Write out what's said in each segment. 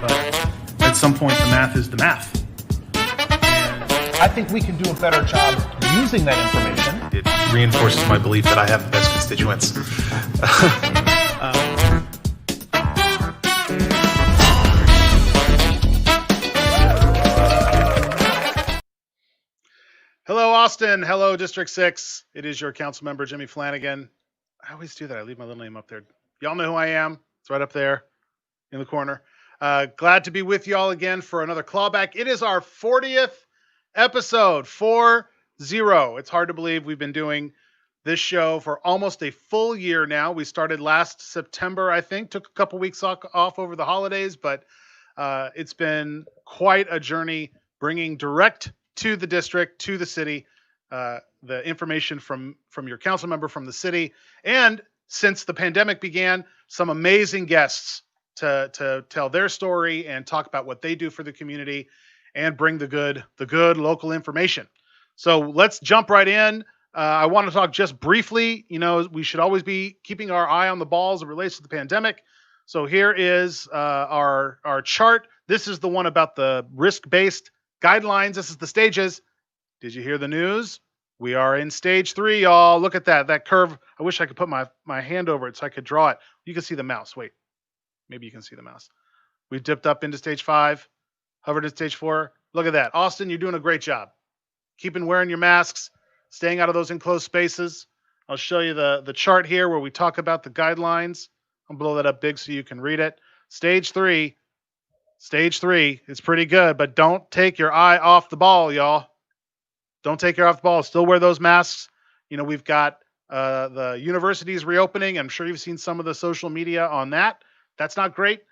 but at some point the math is the math. And I think we can do a better job using that information. it reinforces my belief that I have the best constituents. Hello, Austin. Hello, District 6. It is your council member, Jimmy Flanagan. I always do that. I leave my little name up there. Y'all know who I am. It's right up there in the corner. Glad to be with y'all again for another Clawback. It is our 40th episode, 40. It's hard to believe we've been doing this show for almost a full year now. We started last September, I think. Took a couple weeks off over the holidays, but it's been quite a journey bringing direct to the district, to the city, the information from your council member from the city. And since the pandemic began, some amazing guests to tell their story and talk about what they do for the community and bring the good local information. So let's jump right in. I want to talk just briefly. You know, we should always be keeping our eye on the ball as it relates to the pandemic. So here is our chart. This is the one about the risk-based guidelines. This is the stages. Did you hear the news? We are in stage 3, y'all. Look at that curve. I wish I could put my hand over it so I could draw it. You can see the mouse. Wait, maybe you can see the mouse. We've dipped up into stage 5, hovered at stage 4. Look at that. Austin, you're doing a great job. Keeping wearing your masks, staying out of those enclosed spaces. I'll show you the chart here where we talk about the guidelines. I'll blow that up big so you can read it. Stage 3 is pretty good, but don't take your eye off the ball, y'all. Don't take your eye off the ball. Still wear those masks. You know, we've got the universities reopening. I'm sure you've seen some of the social media on that. That's not great.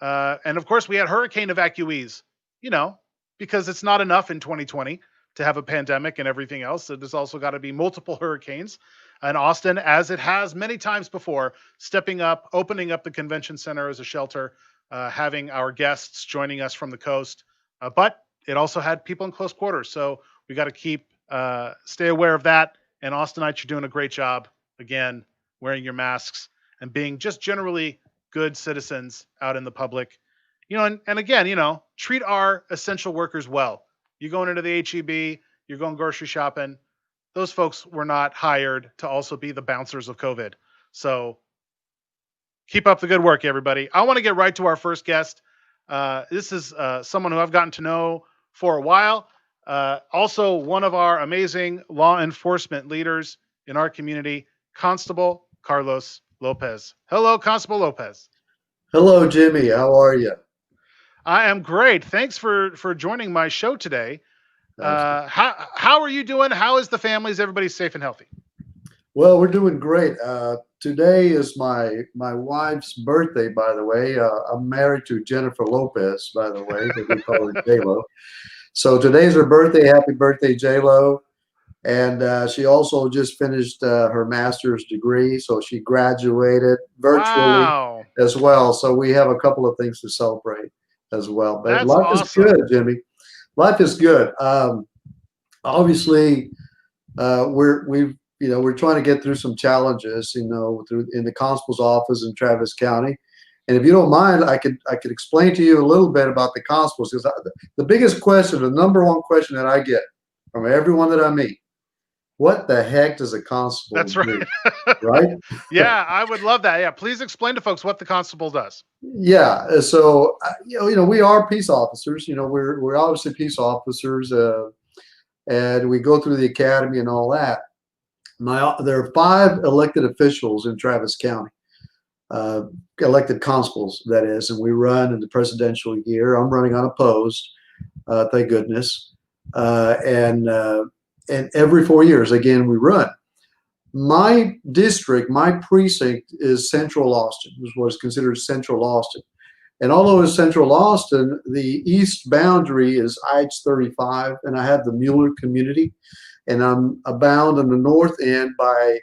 And of course, we had hurricane evacuees, you know, because it's not enough in 2020 to have a pandemic and everything else. So there's also got to be multiple hurricanes. And Austin, as it has many times before, stepping up, opening up the convention center as a shelter, having our guests joining us from the coast. But it also had people in close quarters. So we got to stay aware of that. And Austinites, you're doing a great job, again, wearing your masks and being just generally good citizens out in the public. You know, and again, you know, treat our essential workers well. You're going into the H-E-B, you're going grocery shopping. Those folks were not hired to also be the bouncers of COVID. So keep up the good work, everybody. I want to get right to our first guest. This is someone who I've gotten to know for a while. Also, one of our amazing law enforcement leaders in our community, Constable Carlos Lopez. Hello, Constable Lopez. Hello, Jimmy. How are you? I am great. Thanks for joining my show today. How are you doing? How is the family? Is everybody safe and healthy? Well, we're doing great. Today is my wife's birthday, by the way. I'm married to Jennifer Lopez, by the way, but we call her J-Lo. So today's her birthday. Happy birthday, J-Lo. And she also just finished her master's degree. So she graduated virtually as well. So we have a couple of things to celebrate as well. But life is good, Jimmy. Life is good. Obviously, we're trying to get through some challenges, in the constable's office in Travis County. And if you don't mind, I could explain to you a little bit about the constables, because the biggest question, the number one question that I get from everyone that I meet, what the heck does a constable That's right. do? Right? Yeah, I would love that. Yeah, please explain to folks what the constable does. Yeah, so we are peace officers. We're obviously peace officers, and we go through the academy and all that. There are 5 elected officials in Travis County, elected constables, that is, and we run in the presidential year. I'm running unopposed, thank goodness, and every 4 years, again, we run. My district, my precinct is Central Austin, is what is considered Central Austin. And although it's Central Austin, the east boundary is IH-35, and I have the Mueller community, and I'm bound on the north end by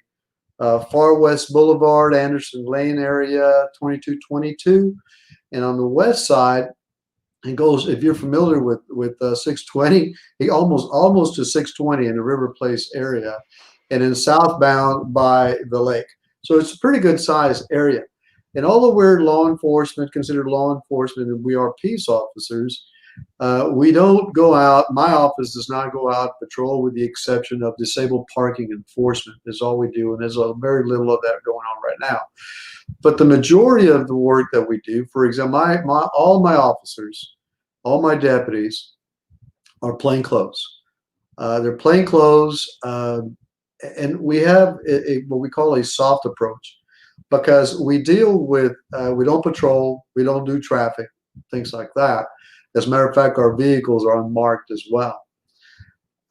Far West Boulevard, Anderson Lane area, 2222. And on the west side, it goes, if you're familiar with 620, almost to 620 in the River Place area, and then southbound by the lake. So it's a pretty good size area. And although we're law enforcement, considered law enforcement, and we are peace officers, we don't go out. My office does not go out patrol, with the exception of disabled parking enforcement is all we do. And there's very little of that going on right now. But the majority of the work that we do, for example, all my officers, all my deputies are plain clothes. They're plain clothes, and we have what we call a soft approach, because we deal with, we don't patrol, we don't do traffic, things like that. As a matter of fact, our vehicles are unmarked as well.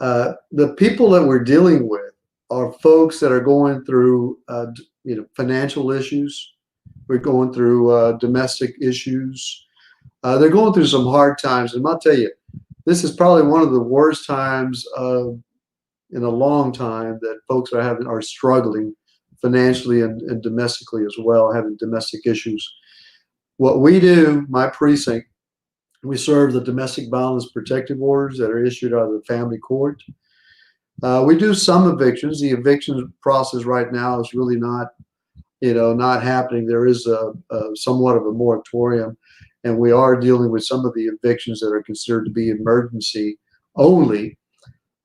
The people that we're dealing with are folks that are going through, financial issues. We're going through domestic issues. They're going through some hard times, and I'll tell you, this is probably one of the worst times in a long time that folks are struggling financially and domestically as well, having domestic issues. What we do, my precinct, we serve the domestic violence protective orders that are issued out of the family court. We do some evictions. The eviction process right now is really not happening. There is somewhat of a moratorium, and we are dealing with some of the evictions that are considered to be emergency only.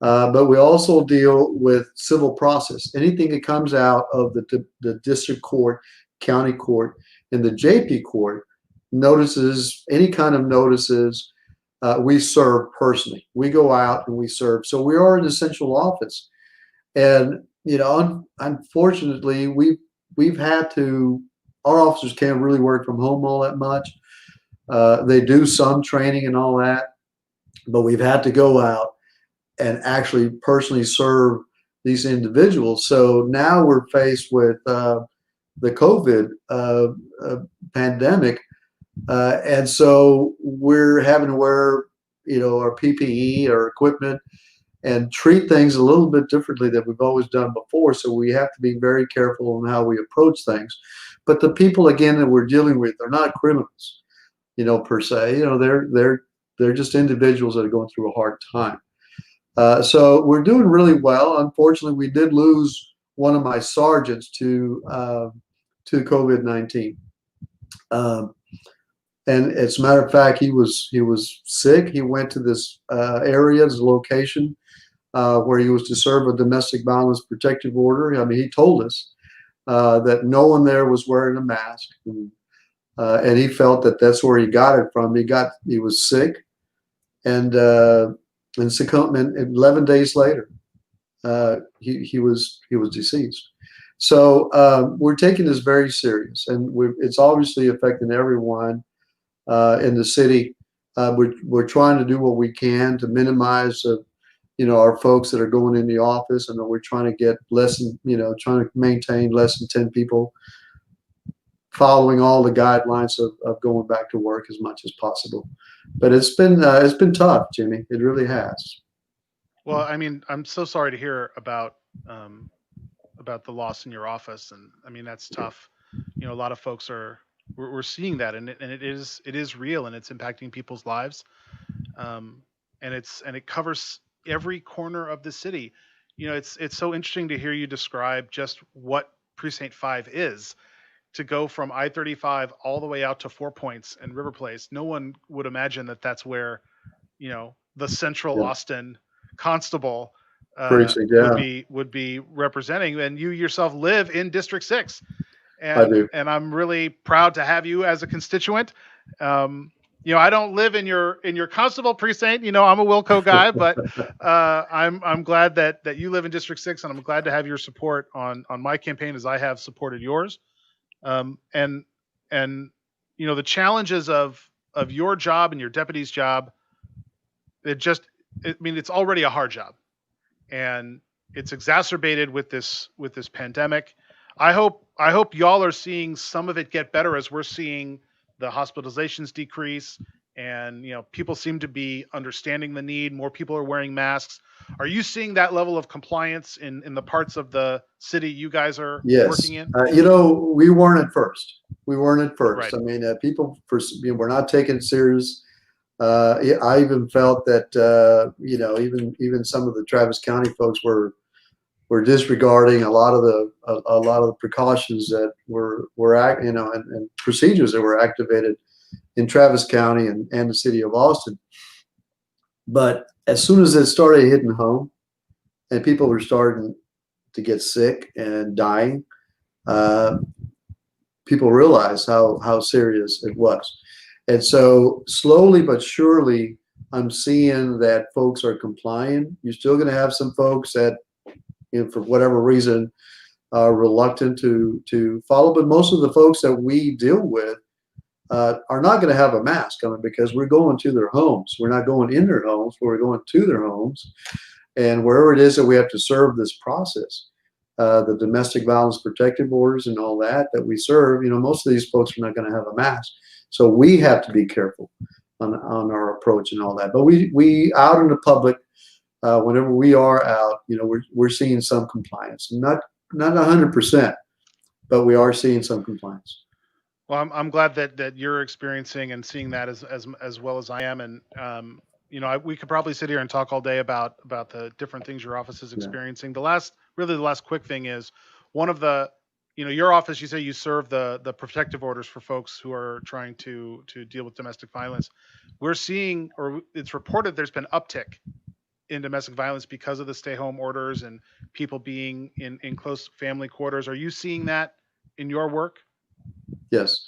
But we also deal with civil process. Anything that comes out of the district court, county court, and the JP court, notices, any kind of notices, we serve personally. We go out and we serve. So we are an essential office. And, unfortunately, we've had to, our officers can't really work from home all that much. They do some training and all that, but we've had to go out and actually personally serve these individuals. So now we're faced with the COVID pandemic, and so we're having to wear, our PPE, our equipment, and treat things a little bit differently than we've always done before. So we have to be very careful on how we approach things. But the people, again, that we're dealing with are not criminals, per se. They're just individuals that are going through a hard time. So we're doing really well. Unfortunately, we did lose one of my sergeants to COVID-19. And as a matter of fact, he was sick. He went to this area, this location, where he was to serve a domestic violence protective order. I mean, he told us that no one there was wearing a mask, and he felt that that's where he got it from. He was sick, and succumbed. And 11 days later, he was deceased. So we're taking this very serious, and it's obviously affecting everyone in the city. We're trying to do what we can to minimize, our folks that are going in the office, and we're trying to get trying to maintain less than 10 people, following all the guidelines of going back to work as much as possible. But it's been tough, Jimmy. It really has. Well, I mean, I'm so sorry to hear about the loss in your office, and I mean that's tough. A lot of folks we're seeing that, and it is real, and it's impacting people's lives, and it covers every corner of the city. It's so interesting to hear you describe just what Precinct 5 is. To go from I-35 all the way out to 4 Points and River Place, no one would imagine that that's where, the Central Austin Constable would be representing. And you yourself live in District 6, and I do. And I'm really proud to have you as a constituent. I don't live in your constable precinct. I'm a Wilco guy, but I'm glad that you live in District 6, and I'm glad to have your support on my campaign as I have supported yours. And the challenges of your job and your deputy's job, it's already a hard job, and it's exacerbated with this pandemic. I hope y'all are seeing some of it get better as we're seeing the hospitalizations decrease, and people seem to be understanding the need. More people are wearing masks. Are you seeing that level of compliance in the parts of the city you guys are working in? We weren't at first. Right. I mean, people were not taking it serious. I even felt that even some of the Travis County folks were were disregarding a lot of the precautions that and procedures that were activated in Travis County and the city of Austin. But as soon as it started hitting home and people were starting to get sick and dying, people realized how serious it was. And so slowly but surely, I'm seeing that folks are complying. You're still going to have some folks that, for whatever reason, are reluctant to follow. But most of the folks that we deal with are not going to have a mask on because we're going to their homes. We're not going in their homes, but we're going to their homes. And wherever it is that we have to serve this process, the domestic violence protective orders and all that we serve, most of these folks are not going to have a mask. So we have to be careful on our approach and all that. But we out in the public, whenever we are out, we're seeing some compliance. Not 100%, but we are seeing some compliance. Well, I'm glad that you're experiencing and seeing that as well as I am. And we could probably sit here and talk all day about the different things your office is experiencing. The last quick thing is one of the, your office, you say you serve the protective orders for folks who are trying to deal with domestic violence. We're seeing, or it's reported, there's been uptick in domestic violence because of the stay home orders and people being in close family quarters. Are you seeing that in your work? Yes.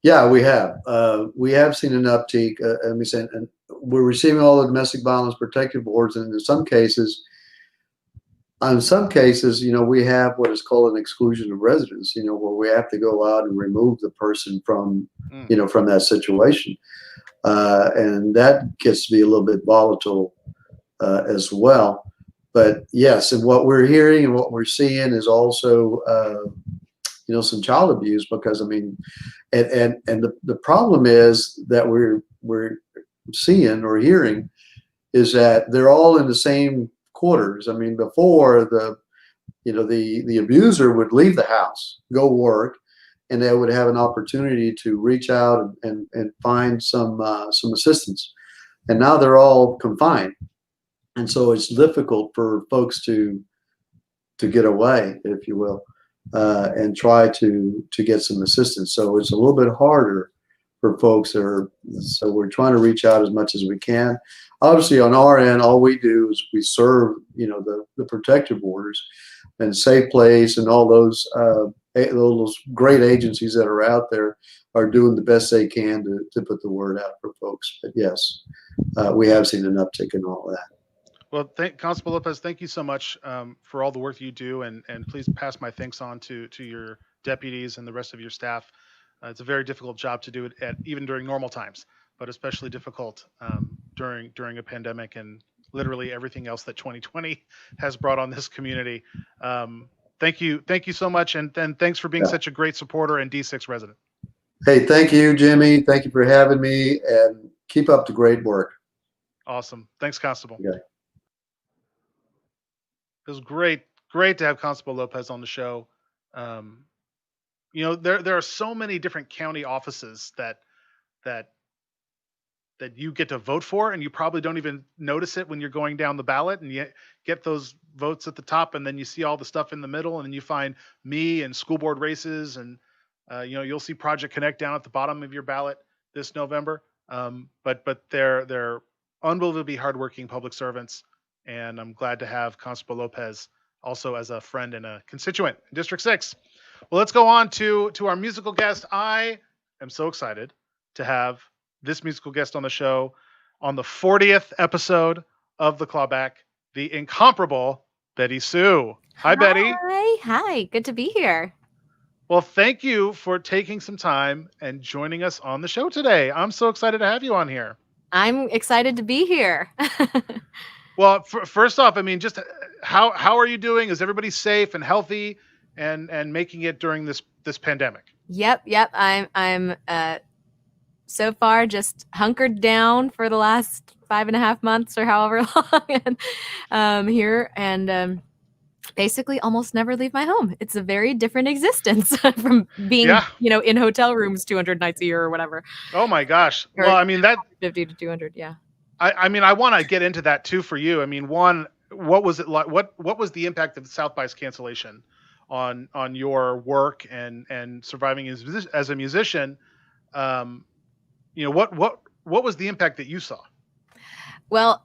Yeah, we have. We have seen an uptick. And we're receiving all the domestic violence protective orders, and in some cases, we have what is called an exclusion of residence. Where we have to go out and remove the person from, from that situation, and that gets to be a little bit volatile as well. But yes, and what we're hearing and what we're seeing is also, some child abuse, because and the problem is that we're seeing or hearing is that they're all in the same quarters. Before the abuser would leave the house, go work, and they would have an opportunity to reach out and find some assistance. And now they're all confined, and so it's difficult for folks to get away, if you will. And try to get some assistance. So it's a little bit harder for folks so we're trying to reach out as much as we can. Obviously on our end, all we do is we serve, the protective orders and Safe Place and all those great agencies that are out there are doing the best they can to put the word out for folks. But yes, we have seen an uptick in all of that. Well, Constable Lopez, thank you so much for all the work you do, and please pass my thanks on to your deputies and the rest of your staff. It's a very difficult job to do it even during normal times, but especially difficult during a pandemic and literally everything else that 2020 has brought on this community. Thank you so much, and then thanks for being such a great supporter and D6 resident. Hey, thank you, Jimmy. Thank you for having me, and keep up the great work. Awesome. Thanks, Constable. Okay. It was great to have Constable Lopez on the show. There are so many different county offices that you get to vote for, and you probably don't even notice it when you're going down the ballot, and you get those votes at the top, and then you see all the stuff in the middle, and then you find me and school board races, and you'll see Project Connect down at the bottom of your ballot this November. But they're unbelievably hardworking public servants. And I'm glad to have Constable Lopez also as a friend and a constituent in District 6. Well, let's go on to our musical guest. I am so excited to have this musical guest on the show on the 40th episode of the Clawback, the incomparable BettySoo. Hi, Betty. Hi. Good to be here. Well, thank you for taking some time and joining us on the show today. I'm so excited to have you on here. I'm excited to be here. Well, first off, just how are you doing? Is everybody safe and healthy and making it during this pandemic? Yep. I'm so far just hunkered down for the last 5.5 months or however long, and here and basically almost never leave my home. It's a very different existence from being in hotel rooms 200 nights a year or whatever. Oh my gosh. Well, that 50 to 200. Yeah. I want to get into that too for you. One, what was it like? What was the impact of South by's cancellation on your work and surviving as a musician? What was the impact that you saw? Well,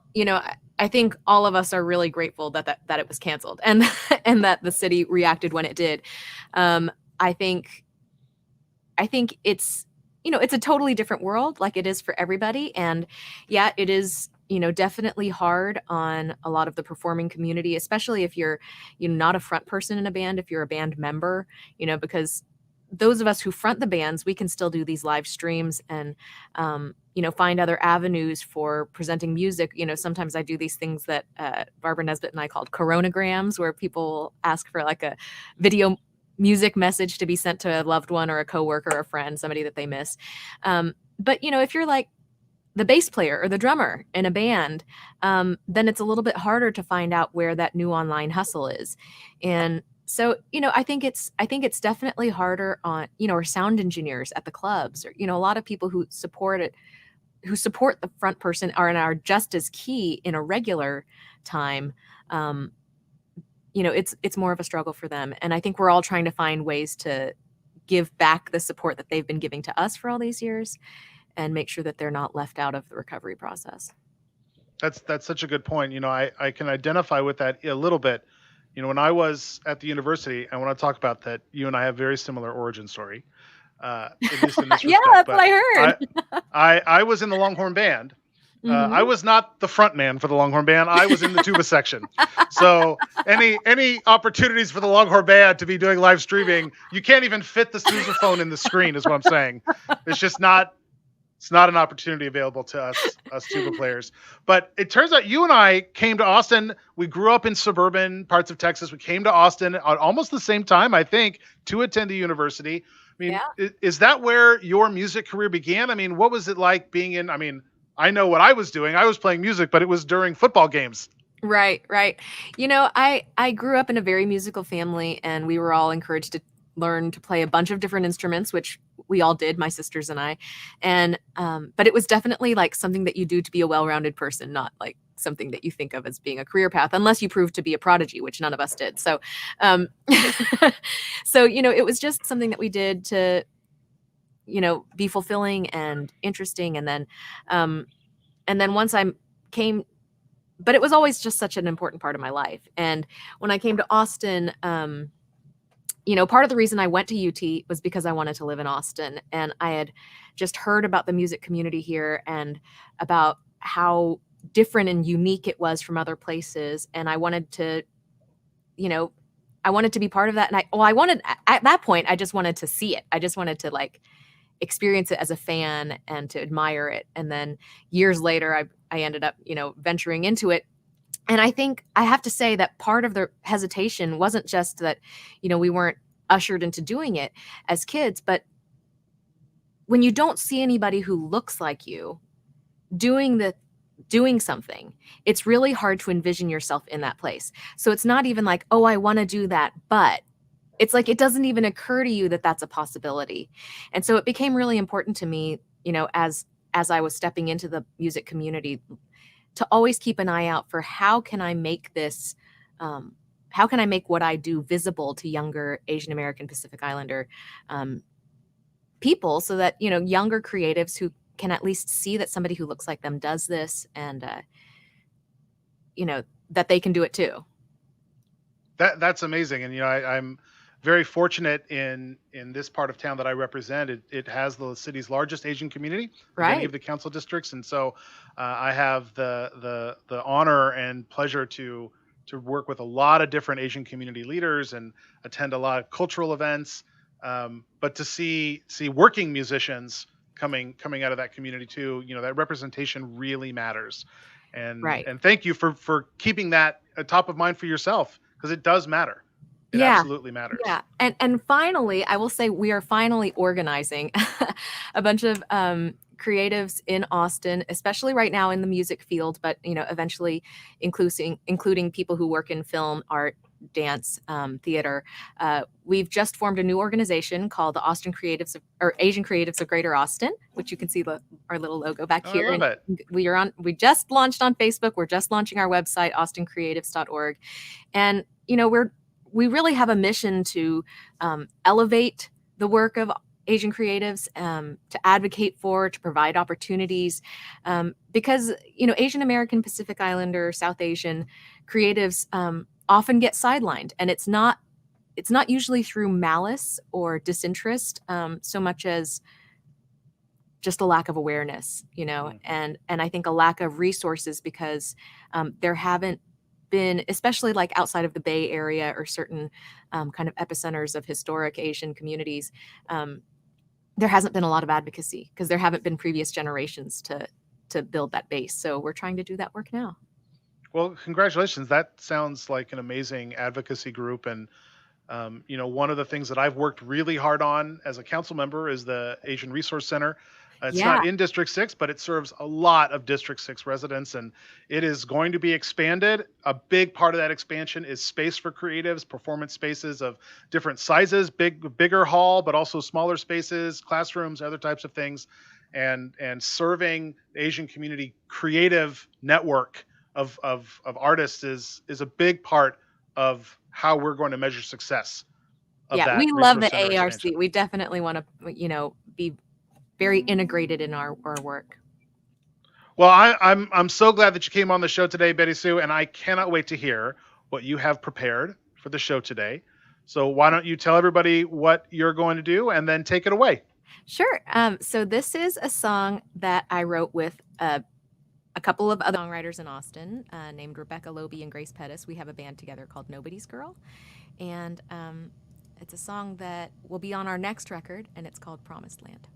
I think all of us are really grateful that it was canceled and and that the city reacted when it did. I think it's it's a totally different world, like it is for everybody, and yeah, it is definitely hard on a lot of the performing community, especially if you're not a front person in a band, if you're a band member, because those of us who front the bands, we can still do these live streams and find other avenues for presenting music. Sometimes I do these things that Barbara Nesbitt and I called coronograms, where people ask for like a video music message to be sent to a loved one or a coworker or a friend, somebody that they miss. But if you're like the bass player or the drummer in a band, then it's a little bit harder to find out where that new online hustle is. And so, I think it's definitely harder on, or sound engineers at the clubs, or, a lot of people who support the front person are just as key in a regular time. It's more of a struggle for them. And I think we're all trying to find ways to give back the support that they've been giving to us for all these years and make sure that they're not left out of the recovery process. That's such a good point. I can identify with that a little bit. When I was at the university, I want to talk about that. You and I have very similar origin story. At least in this Yeah, respect. that's what I heard. I was in the Longhorn Band. I was not the front man for the Longhorn Band. I was in the tuba section. So any opportunities for the Longhorn Band to be doing live streaming, you can't even fit the sousaphone in the screen, is what I'm saying. It's just not. It's not an opportunity available to us tuba players. But it turns out you and I came to Austin. We grew up in suburban parts of Texas. We came to Austin at almost the same time, I think, to attend a university. I mean, is that where your music career began? I mean, what was it like being in? I mean, I know what I was doing. I was playing music, but it was during football games. Right. I grew up in a very musical family, and we were all encouraged to learn to play a bunch of different instruments, which we all did, my sisters and I. And but it was definitely like something that you do to be a well-rounded person, not like something that you think of as being a career path, unless you prove to be a prodigy, which none of us did. So it was just something that we did to be fulfilling and interesting. And then once I came, but it was always just such an important part of my life. And when I came to Austin, part of the reason I went to UT was because I wanted to live in Austin, and I had just heard about the music community here and about how different and unique it was from other places. And I wanted to, be part of that. And I wanted, at that point, I just wanted to see it. I just wanted to like experience it as a fan and to admire it. And then years later, I ended up, venturing into it. And I think I have to say that part of the hesitation wasn't just that, we weren't ushered into doing it as kids, but when you don't see anybody who looks like you doing something, it's really hard to envision yourself in that place. So it's not even like, oh, I want to do that, but it's like it doesn't even occur to you that that's a possibility. And so it became really important to me, as I was stepping into the music community, to always keep an eye out for how can I make this, how can I make what I do visible to younger Asian American Pacific Islander people, so that, younger creatives who can at least see that somebody who looks like them does this, and, that they can do it too. That's amazing. And, I'm very fortunate in this part of town that I represent. It has the city's largest Asian community, right, many of the council districts, and so I have the honor and pleasure to work with a lot of different Asian community leaders and attend a lot of cultural events. But to see working musicians coming out of that community too, that representation really matters. And right. And thank you for keeping that top of mind for yourself, because it does matter. It Yeah. absolutely matters. Yeah. And finally, I will say we are finally organizing a bunch of creatives in Austin, especially right now in the music field, but eventually including people who work in film, art, dance, theater. We've just formed a new organization called the Asian Creatives of Greater Austin, which you can see our little logo back here. I love it. We just launched on Facebook. We're just launching our website, austincreatives.org. And, we really have a mission to elevate the work of Asian creatives, to advocate for, to provide opportunities, because Asian American, Pacific Islander, South Asian creatives often get sidelined, and it's not usually through malice or disinterest, so much as just a lack of awareness, and I think a lack of resources, because there haven't been, especially like outside of the Bay Area or certain kind of epicenters of historic Asian communities, there hasn't been a lot of advocacy because there haven't been previous generations to build that base. So we're trying to do that work now. Well, congratulations. That sounds like an amazing advocacy group. And, one of the things that I've worked really hard on as a council member is the Asian Resource Center. It's not in District 6, but it serves a lot of District 6 residents, and it is going to be expanded. A big part of that expansion is space for creatives, performance spaces of different sizes, bigger hall, but also smaller spaces, classrooms, other types of things, and serving the Asian community creative network of artists is a big part of how we're going to measure success. We love the Resource Center ARC. expansion. We definitely want to, be very integrated in our work. Well, I'm so glad that you came on the show today, BettySoo, and I cannot wait to hear what you have prepared for the show today. So why don't you tell everybody what you're going to do and then take it away? Sure. So this is a song that I wrote with a couple of other songwriters in Austin, named Rebecca Loby and Grace Pettis. We have a band together called Nobody's Girl, and it's a song that will be on our next record, and it's called Promised Land.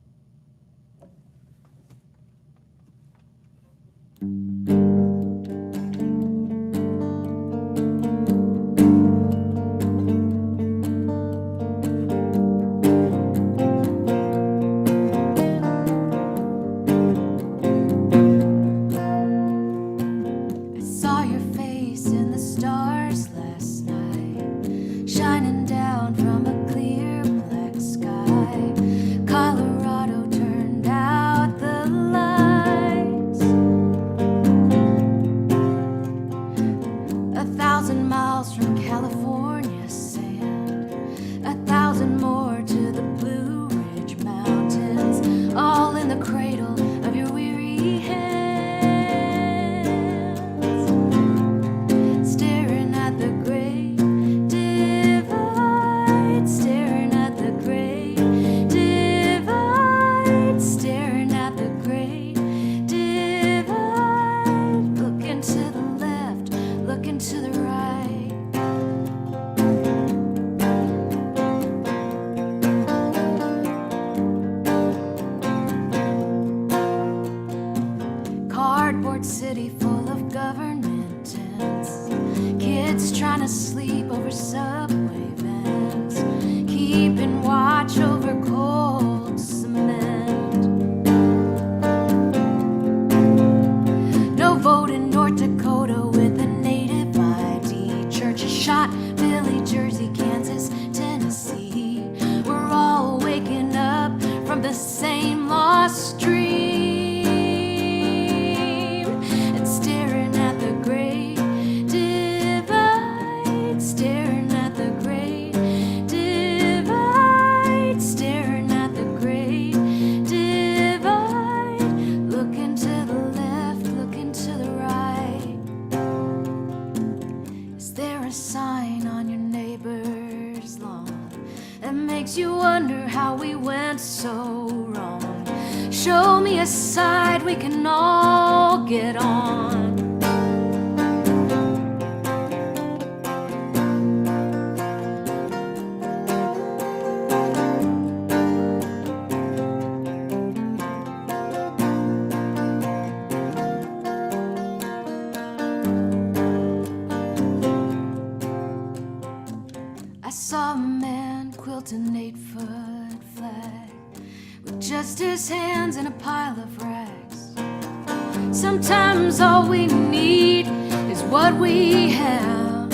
Sometimes all we need is what we have.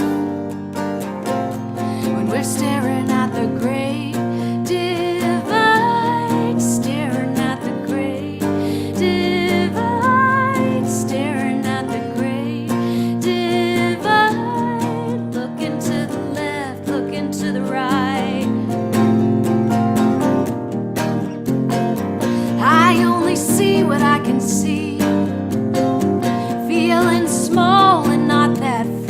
staring at the great divide, staring at the great divide, staring at the great divide, looking to the left, looking to the right. I only see what I can see, feeling small and not that free.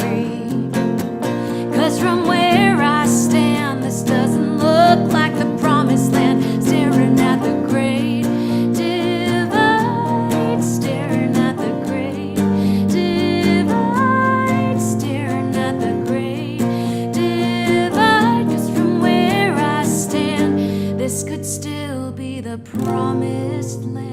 'Cause from where I stand, this doesn't look like the promised land. Staring at the great divide, staring at the great divide, staring at the great divide. 'Cause from where I stand, this could still be the promised land.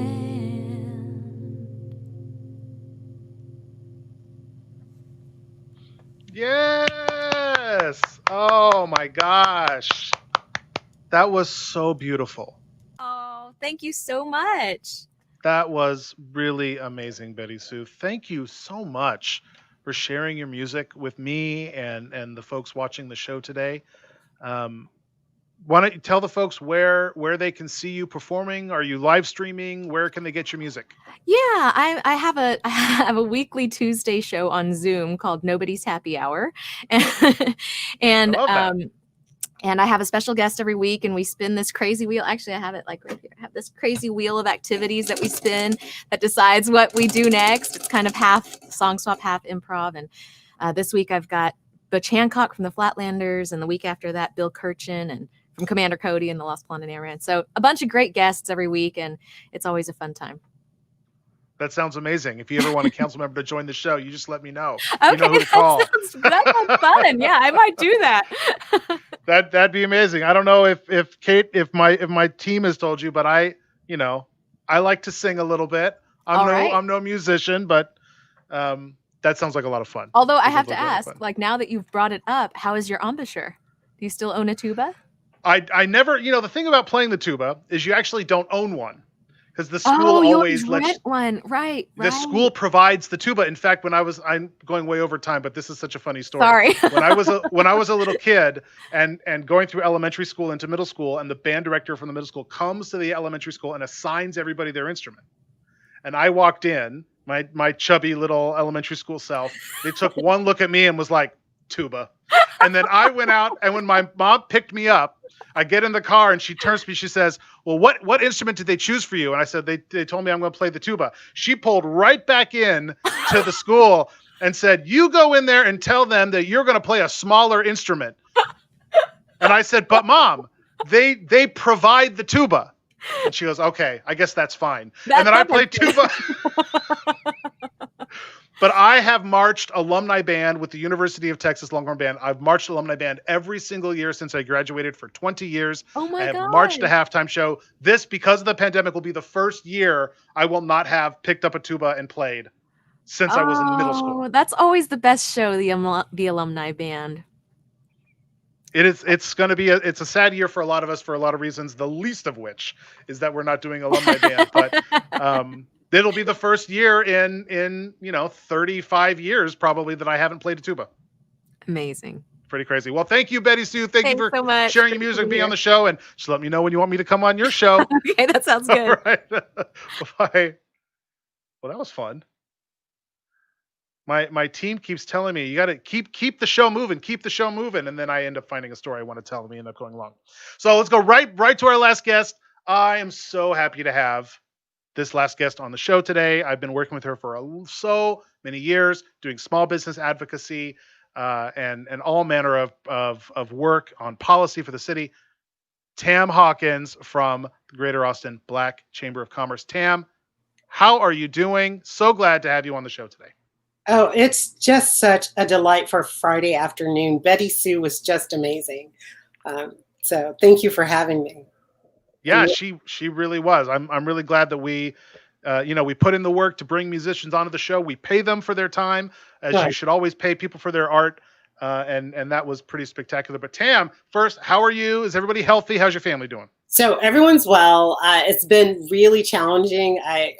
Yes. Oh my gosh. That was so beautiful. Oh, thank you so much. That was really amazing, BettySoo. Thank you so much for sharing your music with me and the folks watching the show today. Why don't you tell the folks where they can see you performing? Are you live streaming? Where can they get your music? Yeah, I have a I have a weekly Tuesday show on Zoom called Nobody's Happy Hour, and I love that. and I have a special guest every week, and we spin this crazy wheel. Actually, I have it like right here. I have this crazy wheel of activities that we spin that decides what we do next. It's kind of half song swap, half improv. And this week I've got Butch Hancock from the Flatlanders, and the week after that, Bill Kirchen and from Commander Cody and the Lost Blonde and Aaron. So a bunch of great guests every week, and it's always a fun time. That sounds amazing. If you ever want a council member to join the show, you just let me know. Okay, You know who to call. that sounds fun. Yeah, I might do that. That'd be amazing. I don't know if Kate, if my team has told you, but I like to sing a little bit. I'm no musician, but that sounds like a lot of fun. Although I have to ask, like now that you've brought it up, how is your embouchure? Do you still own a tuba? I never, the thing about playing the tuba is you actually don't own one. Because the school always lets rent one, right? The school provides the tuba. In fact, I'm going way over time, but this is such a funny story. Sorry. when I was a little kid and going through elementary school into middle school, and the band director from the middle school comes to the elementary school and assigns everybody their instrument. And I walked in, my chubby little elementary school self. They took one look at me and was like, tuba. And then I went out, and when my mom picked me up, I get in the car and she turns to me, she says, well, what instrument did they choose for you? And I said, they told me I'm going to play the tuba. She pulled right back in to the school and said, you go in there and tell them that you're going to play a smaller instrument. And I said, but Mom, they provide the tuba. And she goes, okay, I guess that's fine. And then I played tuba. But I have marched alumni band with the University of Texas Longhorn Band. I've marched alumni band every single year since I graduated for 20 years. Oh my God. I have marched a halftime show. This, because of the pandemic, will be the first year I will not have picked up a tuba and played since I was in middle school. That's always the best show, the alumni band. It's going to be it's a sad year for a lot of us for a lot of reasons, the least of which is that we're not doing alumni band. But it'll be the first year in 35 years probably that I haven't played a tuba. Amazing. Pretty crazy. Well, thank you, BettySoo. Thank you for so much. sharing your music, being on the show, and just let me know when you want me to come on your show. Okay, that sounds good. All right. Bye. Well, that was fun. My team keeps telling me you got to keep the show moving, and then I end up finding a story I want to tell, and we end up going long. So let's go right to our last guest. I am so happy to have this last guest on the show today. I've been working with her for so many years, doing small business advocacy and all manner of work on policy for the city. Tam Hawkins from the Greater Austin Black Chamber of Commerce. Tam, how are you doing? So glad to have you on the show today. Oh, it's just such a delight for Friday afternoon. BettySoo was just amazing. So thank you for having me. Yeah, she really was. I'm really glad that we put in the work to bring musicians onto the show. We pay them for their time, as you should always pay people for their art. And that was pretty spectacular. But Tam, first, how are you? Is everybody healthy? How's your family doing? So everyone's well. It's been really challenging. I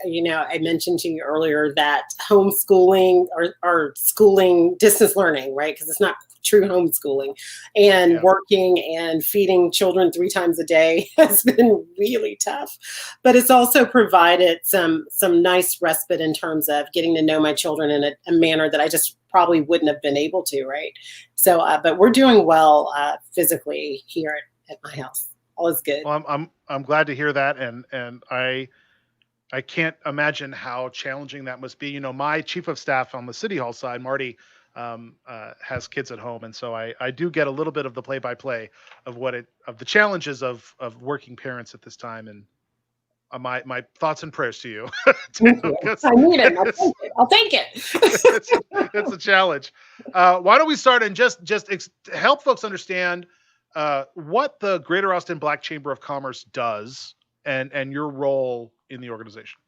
mentioned to you earlier that homeschooling or schooling distance learning, right? Because it's not true homeschooling, and Yeah. working and feeding children 3 times a day has been really tough. But it's also provided some nice respite in terms of getting to know my children in a manner that I just probably wouldn't have been able to, right? So, but we're doing well physically here at my house. All is good. Well, I'm glad to hear that, and I can't imagine how challenging that must be. You know, my chief of staff on the city hall side, Marty, has kids at home, and so I do get a little bit of the play-by-play of the challenges of working parents at this time, and my thoughts and prayers to you. I need it. I'll take it. It's a challenge. Why don't we start and just help folks understand what the Greater Austin Black Chamber of Commerce does and your role in the organization.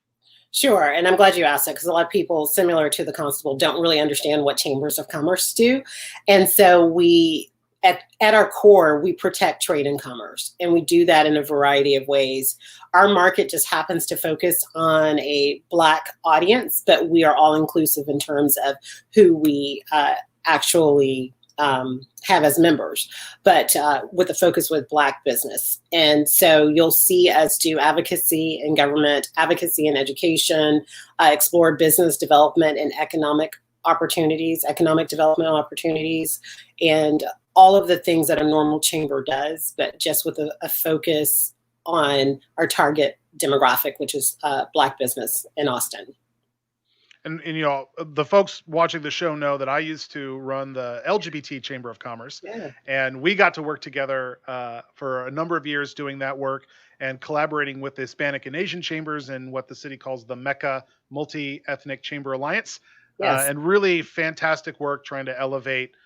Sure. And I'm glad you asked that, because a lot of people similar to the constable don't really understand what chambers of commerce do. And so we, at our core, we protect trade and commerce, and we do that in a variety of ways. Our market just happens to focus on a Black audience, but we are all inclusive in terms of who we actually have as members, but with a focus with Black business. And so you'll see us do advocacy in government, advocacy in education, explore business development and economic development opportunities, and all of the things that a normal chamber does, but just with a focus on our target demographic, which is Black business in Austin. And you know, the folks watching the show know that I used to run the LGBT Chamber of Commerce, and we got to work together for a number of years doing that work and collaborating with the Hispanic and Asian chambers in what the city calls the Mecca Multi-Ethnic Chamber Alliance. And really fantastic work trying to elevate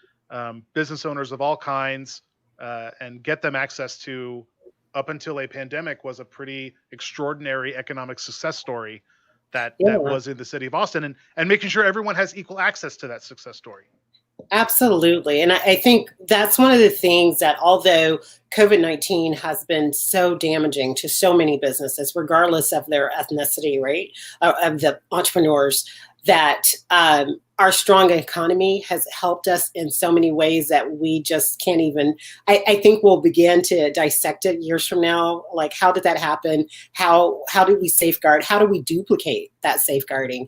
business owners of all kinds and get them access to, up until a pandemic, was a pretty extraordinary economic success story that was in the city of Austin, and making sure everyone has equal access to that success story. Absolutely. And I think that's one of the things that, although COVID-19 has been so damaging to so many businesses, regardless of their ethnicity, right, of the entrepreneurs, that our strong economy has helped us in so many ways that we just can't even, I think we'll begin to dissect it years from now. Like, how did that happen? How did we safeguard? How do we duplicate that safeguarding?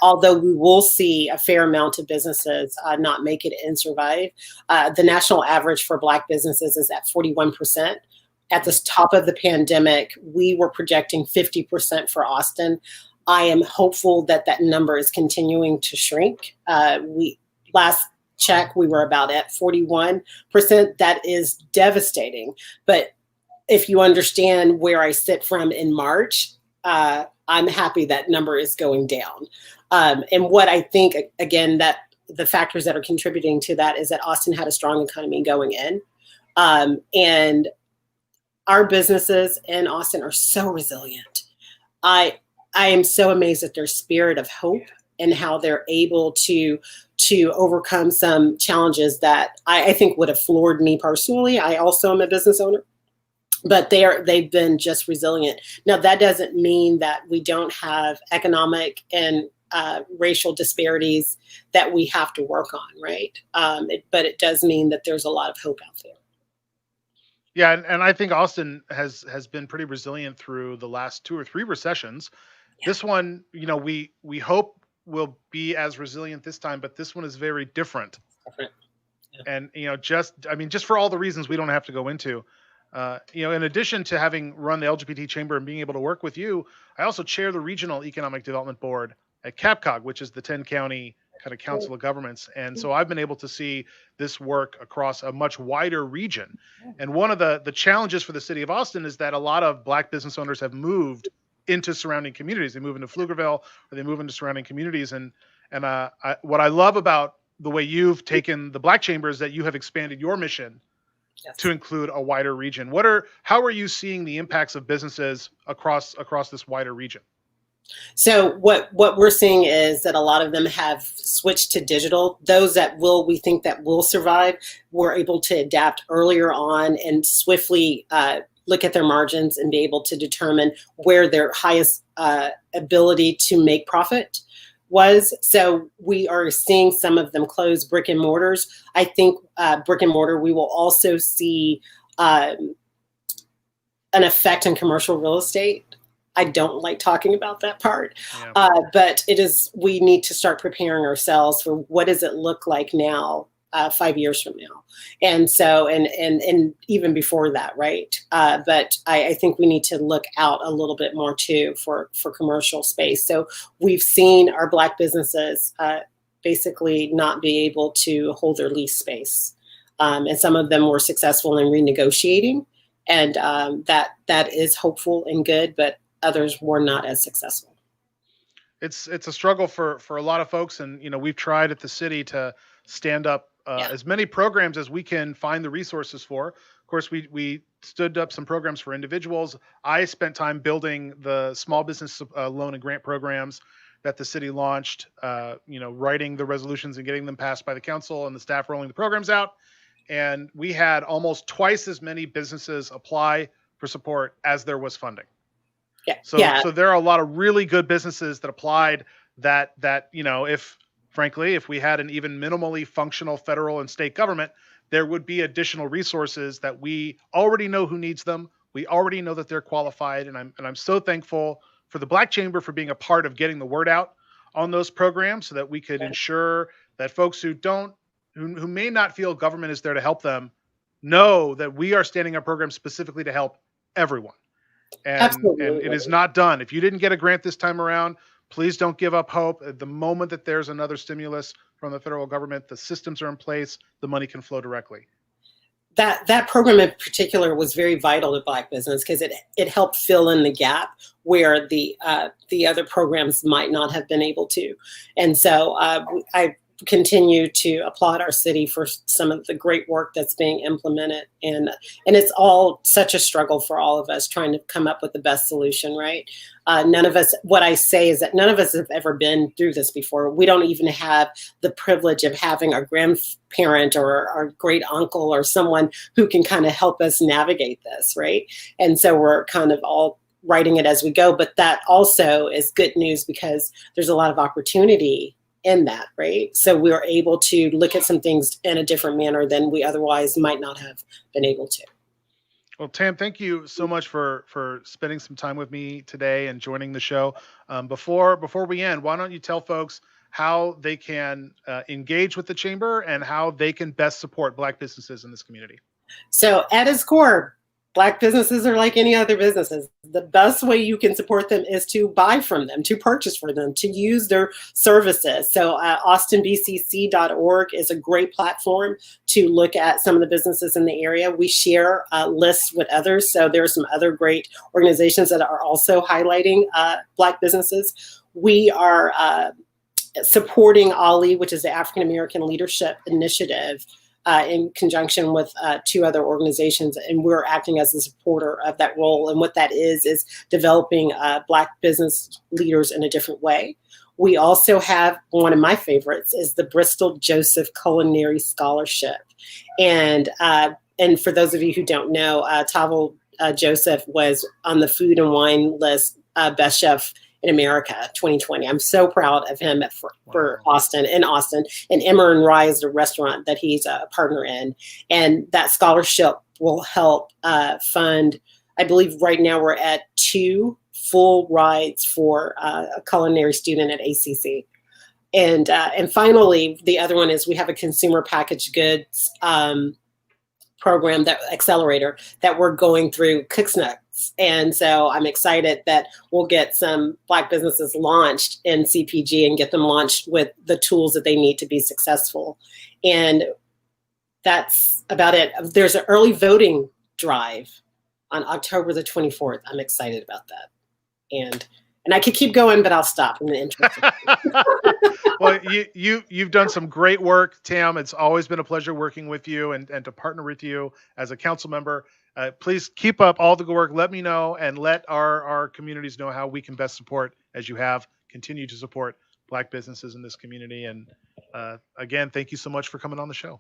Although we will see a fair amount of businesses not make it and survive. The national average for Black businesses is at 41%. At the top of the pandemic, we were projecting 50% for Austin. I am hopeful that number is continuing to shrink. Last check, we were about at 41%. That is devastating. But if you understand where I sit from in March, I'm happy that number is going down. And what I think, again, that the factors that are contributing to that is that Austin had a strong economy going in. And our businesses in Austin are so resilient. I am so amazed at their spirit of hope and how they're able to overcome some challenges that I think would have floored me personally. I also am a business owner, but they've been just resilient. Now, that doesn't mean that we don't have economic and racial disparities that we have to work on, right? But it does mean that there's a lot of hope out there. Yeah, and I think Austin has been pretty resilient through the last 2 or 3 recessions. Yeah. This one, you know, we hope will be as resilient this time, but this one is very different. Yeah. And you know, just for all the reasons we don't have to go into. You know, in addition to having run the LGBT Chamber and being able to work with you, I also chair the Regional Economic Development Board at CAPCOG, which is the 10-county kind of council of governments. And so I've been able to see this work across a much wider region. And one of the challenges for the city of Austin is that a lot of Black business owners have moved into surrounding communities. They move into Pflugerville, or they move into surrounding communities. And what I love about the way you've taken the Black Chamber is that you have expanded your mission to include a wider region. How are you seeing the impacts of businesses across this wider region? So what we're seeing is that a lot of them have switched to digital. Those that we think that will survive, we're able to adapt earlier on and swiftly look at their margins and be able to determine where their highest ability to make profit. was. So we are seeing some of them close brick and mortars. I think brick and mortar, we will also see an effect in commercial real estate. I don't like talking about that part, but we need to start preparing ourselves for what does it look like now, 5 years from now. And so, and even before that, right? But I think we need to look out a little bit more too for commercial space. So we've seen our Black businesses basically not be able to hold their lease space. And some of them were successful in renegotiating, and that is hopeful and good, but others were not as successful. It's a struggle for a lot of folks, and we've tried at the city to stand up as many programs as we can find the resources for. Of course, we stood up some programs for individuals. I spent time building the small business loan and grant programs that the city launched, writing the resolutions and getting them passed by the council and the staff rolling the programs out. And we had almost twice as many businesses apply for support as there was funding. So there are a lot of really good businesses that applied that if we had an even minimally functional federal and state government, there would be additional resources that we already know who needs them. We already know that they're qualified. And I'm so thankful for the Black Chamber for being a part of getting the word out on those programs so that we could ensure that folks who may not feel government is there to help them know that we are standing up programs specifically to help everyone. And it is not done. If you didn't get a grant this time around, please don't give up hope. At the moment that there's another stimulus from the federal government, the systems are in place, the money can flow directly. That program in particular was very vital to Black business because it helped fill in the gap where the other programs might not have been able to. And so I continue to applaud our city for some of the great work that's being implemented. And it's all such a struggle for all of us trying to come up with the best solution, right? What I say is that none of us have ever been through this before. We don't even have the privilege of having our grandparent or our great uncle or someone who can kind of help us navigate this, right? And so we're kind of all writing it as we go, but that also is good news because there's a lot of opportunity in that, right? So we are able to look at some things in a different manner than we otherwise might not have been able to. Well, Tam, thank you so much for spending some time with me today and joining the show. Before we end, why don't you tell folks how they can engage with the Chamber and how they can best support Black businesses in this community? So at its core, Black businesses are like any other businesses. The best way you can support them is to buy from them, to purchase from them, to use their services. So austinbcc.org is a great platform to look at some of the businesses in the area. We share lists with others. So there are some other great organizations that are also highlighting Black businesses. We are supporting ALI, which is the African American Leadership Initiative, in conjunction with two other organizations, and we're acting as a supporter of that role. And what that is developing Black business leaders in a different way. We also have one of my favorites is the Bristol Joseph Culinary Scholarship. And for those of you who don't know, Tavel Joseph was on the Food and Wine list, Best Chef in America 2020. I'm so proud of him for Austin. And Emmer and Rye is the restaurant that he's a partner in. And that scholarship will help fund, I believe right now we're at 2 full rides for a culinary student at ACC. And finally, the other one is we have a consumer packaged goods program, that accelerator that we're going through Cooksnuts. And so I'm excited that we'll get some Black businesses launched in CPG and get them launched with the tools that they need to be successful. And that's about it. There's an early voting drive on October the 24th. I'm excited about that. And I could keep going, but I'll stop in the interest. Well, you've done some great work, Tam. It's always been a pleasure working with you and to partner with you as a council member. Please keep up all the good work. Let me know and let our communities know how we can best support, as you have, continue to support Black businesses in this community. And again, thank you so much for coming on the show.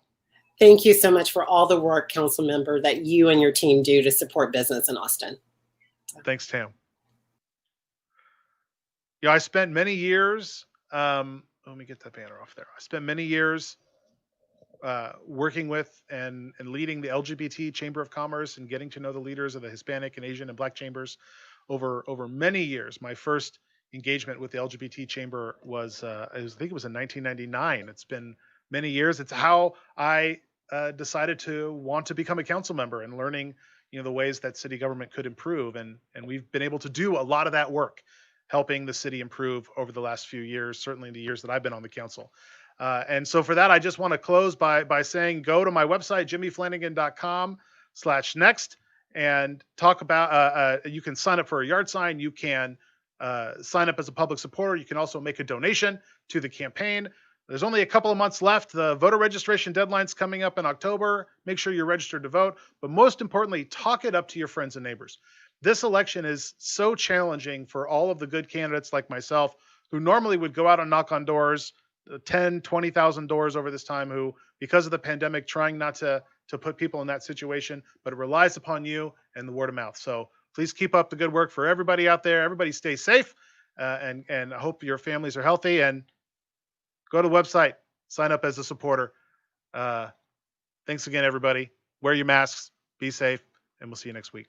Thank you so much for all the work, council member, that you and your team do to support business in Austin. Thanks, Tam. I spent many years Let me get that banner off there. I spent many years working with and leading the LGBT Chamber of Commerce and getting to know the leaders of the Hispanic and Asian and Black chambers over many years. My first engagement with the LGBT Chamber was, I think it was in 1999. It's been many years. It's how I decided to want to become a council member and learning, the ways that city government could improve. And we've been able to do a lot of that work, helping the city improve over the last few years, certainly the years that I've been on the council. And so for that, I just want to close by saying, go to my website, jimmyflanagan.com/next, and talk about, you can sign up for a yard sign. You can sign up as a public supporter. You can also make a donation to the campaign. There's only a couple of months left. The voter registration deadline's coming up in October. Make sure you're registered to vote. But most importantly, talk it up to your friends and neighbors. This election is so challenging for all of the good candidates like myself, who normally would go out and knock on doors, 10, 20,000 doors over this time, who, because of the pandemic, trying not to put people in that situation, but it relies upon you and the word of mouth. So please keep up the good work for everybody out there. Everybody stay safe, and I hope your families are healthy, and go to the website, sign up as a supporter. Thanks again, everybody. Wear your masks, be safe, and we'll see you next week.